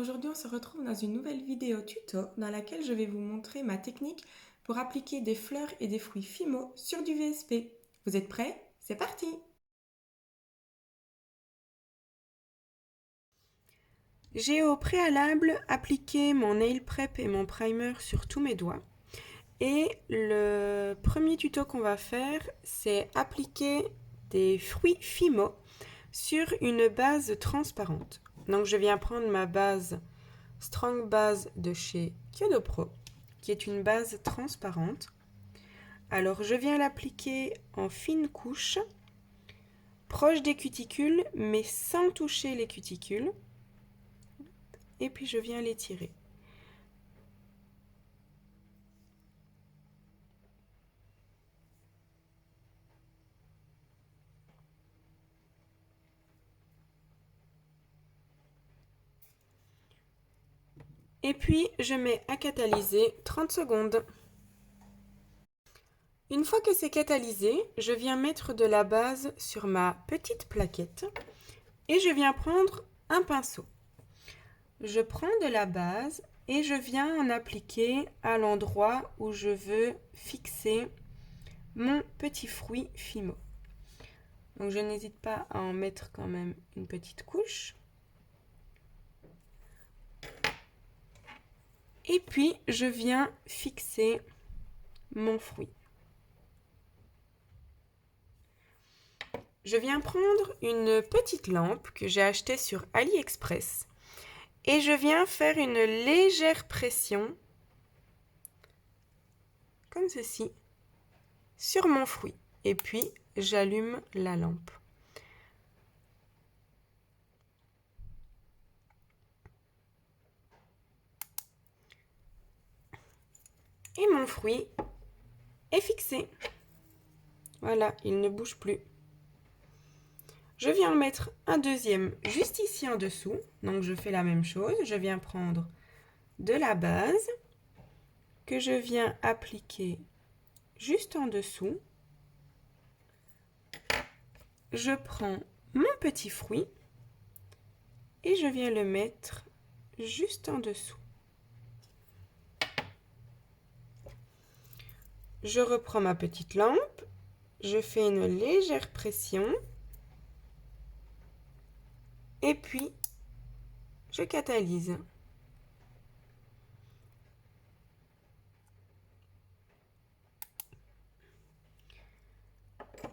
Aujourd'hui on se retrouve dans une nouvelle vidéo tuto dans laquelle je vais vous montrer ma technique pour appliquer des fleurs et des fruits Fimo sur du VSP. Vous êtes prêts? C'est parti! J'ai au préalable appliqué mon nail prep et mon primer sur tous mes doigts. Et le premier tuto qu'on va faire, c'est appliquer des fruits Fimo sur une base transparente. Donc je viens prendre ma base Strong Base de chez Kyodo Pro, qui est une base transparente. Alors je viens l'appliquer en fine couche, proche des cuticules, mais sans toucher les cuticules. Et puis je viens l'étirer. Et puis je mets à catalyser 30 secondes. Une fois que c'est catalysé, je viens mettre de la base sur ma petite plaquette et je viens prendre un pinceau. Je prends de la base et je viens en appliquer à l'endroit où je veux fixer mon petit fruit Fimo. Donc je n'hésite pas à en mettre quand même une petite couche. Et puis je viens fixer mon fruit. Je viens prendre une petite lampe que j'ai achetée sur AliExpress et je viens faire une légère pression, comme ceci, sur mon fruit. Et puis j'allume la lampe. Et mon fruit est fixé. Voilà, il ne bouge plus. Je viens en mettre un deuxième juste ici en dessous. Donc je fais la même chose. Je viens prendre de la base que je viens appliquer juste en dessous. Je prends mon petit fruit et je viens le mettre juste en dessous. Je reprends ma petite lampe, je fais une légère pression et puis je catalyse.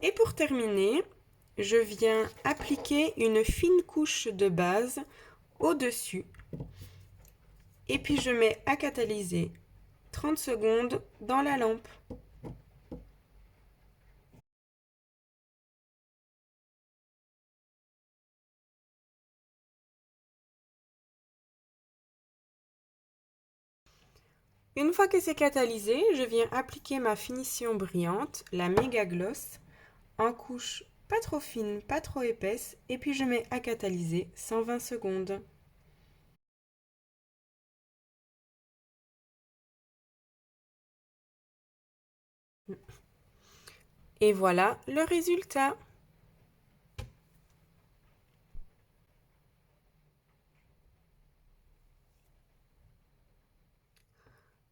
Et pour terminer, je viens appliquer une fine couche de base au-dessus. Et puis je mets à catalyser 30 secondes dans la lampe. Une fois que c'est catalysé, je viens appliquer ma finition brillante, la Mega Gloss, en couche pas trop fine, pas trop épaisse, et puis je mets à catalyser 120 secondes. Et voilà le résultat.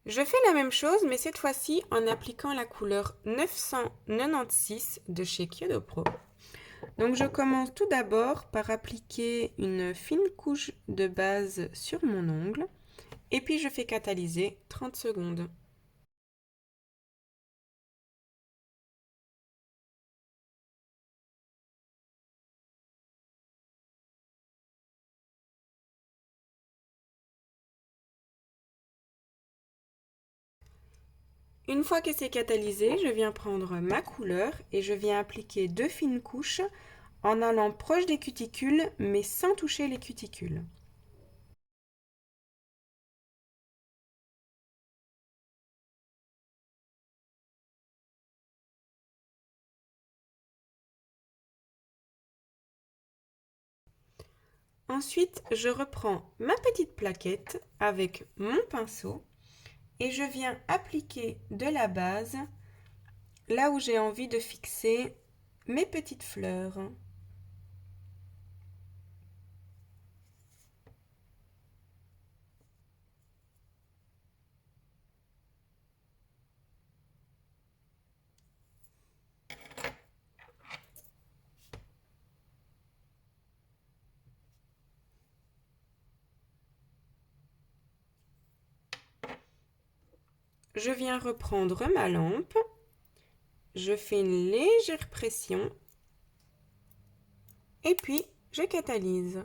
Je fais la même chose, mais cette fois-ci en appliquant la couleur 996 de chez Kyodo Pro. Donc je commence tout d'abord par appliquer une fine couche de base sur mon ongle, et puis je fais catalyser 30 secondes. Une fois que c'est catalysé, je viens prendre ma couleur et je viens appliquer deux fines couches en allant proche des cuticules mais sans toucher les cuticules. Ensuite, je reprends ma petite plaquette avec mon pinceau et je viens appliquer de la base là où j'ai envie de fixer mes petites fleurs. je viens reprendre ma lampe, je fais une légère pression et puis je catalyse.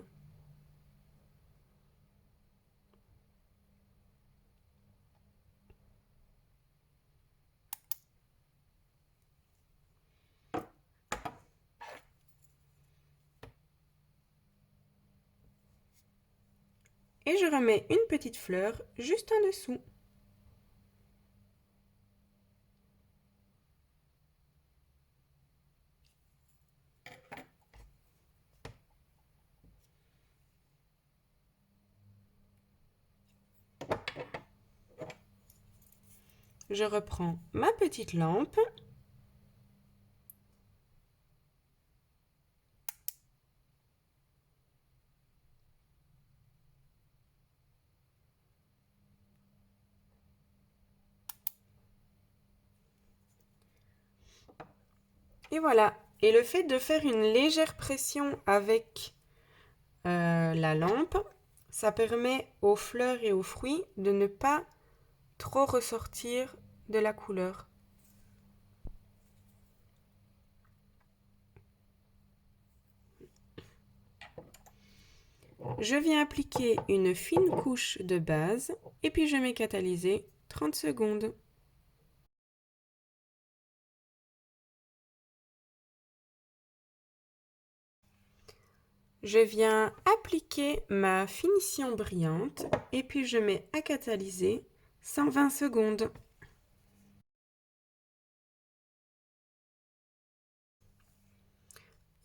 Et je remets une petite fleur juste en dessous. Je reprends ma petite lampe. Et voilà. Et le fait de faire une légère pression avec la lampe, ça permet aux fleurs et aux fruits de ne pas trop ressortir de la couleur. Je viens appliquer une fine couche de base et puis je mets catalyser 30 secondes. Je viens appliquer ma finition brillante et puis je mets à catalyser 120 secondes.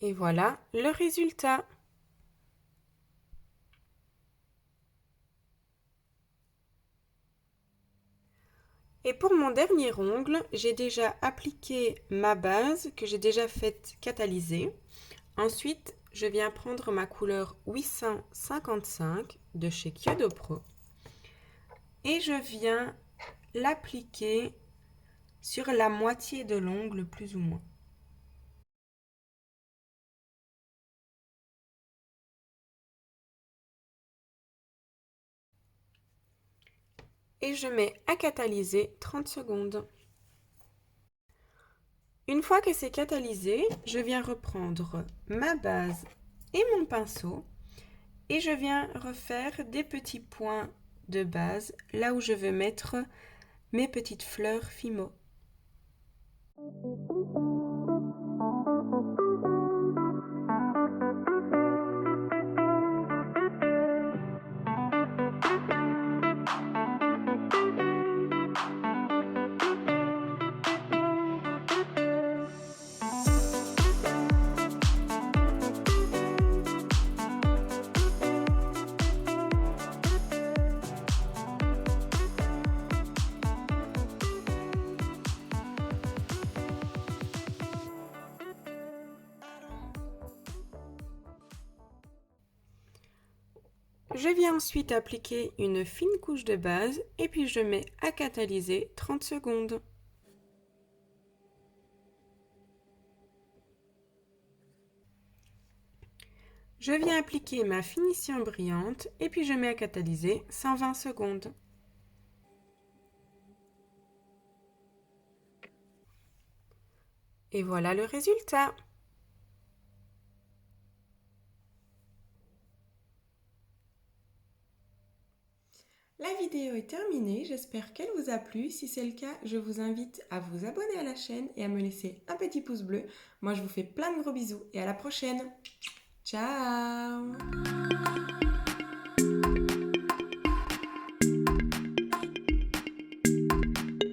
Et voilà le résultat. Et pour mon dernier ongle, j'ai déjà appliqué ma base que j'ai déjà faite catalyser. Ensuite, je viens prendre ma couleur 855 de chez Kyodo Pro et je viens l'appliquer sur la moitié de l'ongle plus ou moins. Et je mets à catalyser 30 secondes. Une fois que c'est catalysé, je viens reprendre ma base et mon pinceau et je viens refaire des petits points de base là où je veux mettre mes petites fleurs Fimo. Je viens ensuite appliquer une fine couche de base et puis je mets à catalyser 30 secondes. Je viens appliquer ma finition brillante et puis je mets à catalyser 120 secondes. Et voilà le résultat. La vidéo est terminée, j'espère qu'elle vous a plu. Si c'est le cas, je vous invite à vous abonner à la chaîne et à me laisser un petit pouce bleu. Moi, je vous fais plein de gros bisous et à la prochaine. Ciao!